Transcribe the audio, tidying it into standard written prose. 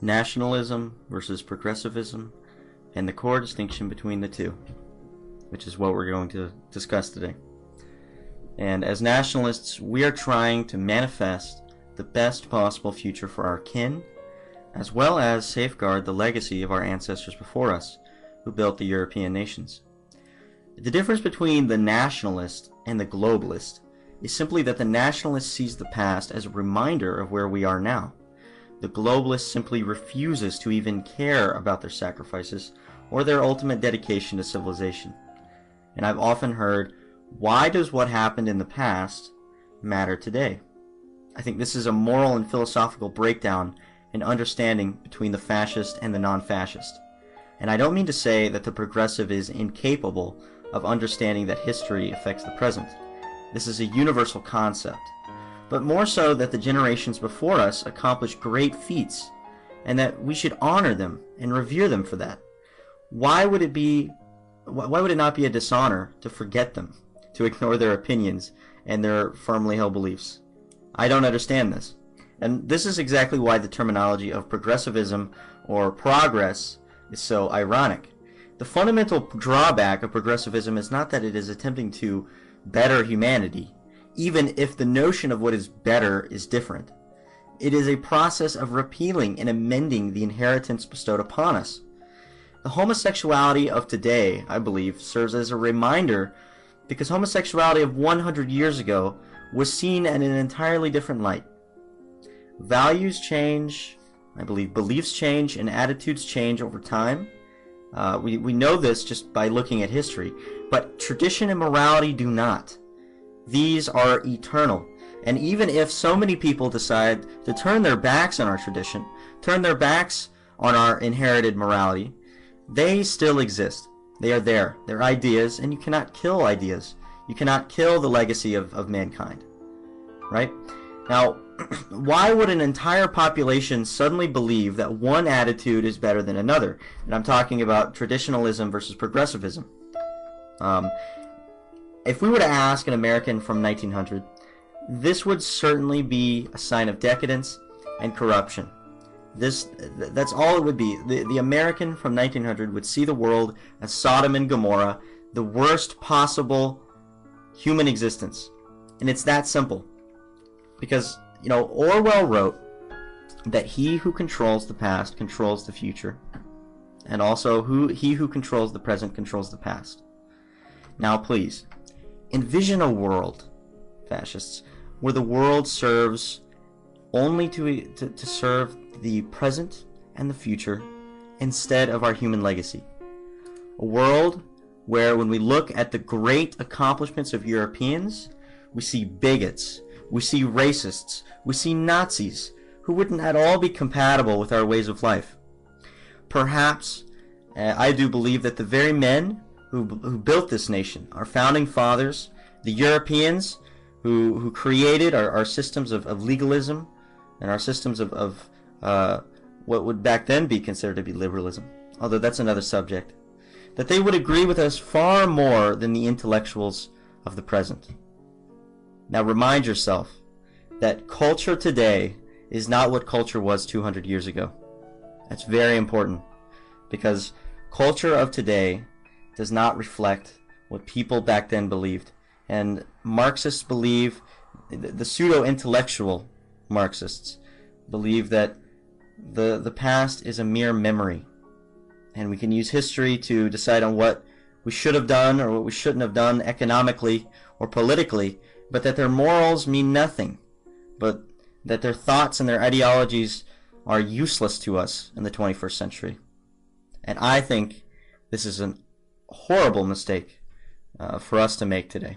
Nationalism versus progressivism, and the core distinction between the two, which is what we're going to discuss today. And as nationalists, we are trying to manifest the best possible future for our kin, as well as safeguard the legacy of our ancestors before us, who built the European nations. The difference between the nationalist and the globalist is simply that the nationalist sees the past as a reminder of where we are now. The globalist simply refuses to even care about their sacrifices or their ultimate dedication to civilization. And I've often heard, why does what happened in the past matter today? I think this is a moral and philosophical breakdown in understanding between the fascist and the non-fascist. And I don't mean to say that the progressive is incapable of understanding that history affects the present. This is a universal concept, but more so that the generations before us accomplished great feats, and that we should honor them and revere them for that. Why would it not be a dishonor to forget them, to ignore their opinions and their firmly held beliefs? I don't understand this. And this is exactly why the terminology of progressivism or progress is so ironic. The fundamental drawback of progressivism is not that it is attempting to better humanity, even if the notion of what is better is different. It is a process of repealing and amending the inheritance bestowed upon us. The homosexuality of today, I believe, serves as a reminder, because homosexuality of 100 years ago was seen in an entirely different light. Values change, I believe beliefs change, and attitudes change over time. We know this just by looking at history, but tradition and morality do not. These are eternal, and even if so many people decide to turn their backs on our tradition, turn their backs on our inherited morality, they still exist. They are there. They're ideas, and you cannot kill ideas. You cannot kill the legacy of mankind. Right? Now, why would an entire population suddenly believe that one attitude is better than another? And I'm talking about traditionalism versus progressivism. If we were to ask an American from 1900, this would certainly be a sign of decadence and corruption. That's all it would be. The American from 1900 would see the world as Sodom and Gomorrah, the worst possible human existence. And it's that simple. Because, Orwell wrote that he who controls the past controls the future, and also he who controls the present controls the past. Now please, envision a world, fascists, where the world serves only to serve the present and the future instead of our human legacy. A world where when we look at the great accomplishments of Europeans, we see bigots, we see racists, we see Nazis, who wouldn't at all be compatible with our ways of life. Perhaps, I do believe that the very men who built this nation, our founding fathers, the Europeans who created our systems of legalism and our systems of what would back then be considered to be liberalism, although that's another subject, that they would agree with us far more than the intellectuals of the present. Now remind yourself that culture today is not what culture was 200 years ago. That's very important, because culture of today does not reflect what people back then believed. And Marxists believe, the pseudo-intellectual Marxists believe that the past is a mere memory, and we can use history to decide on what we should have done or what we shouldn't have done economically or politically, but that their morals mean nothing, but that their thoughts and their ideologies are useless to us in the 21st century. And I think this is a horrible mistake for us to make today.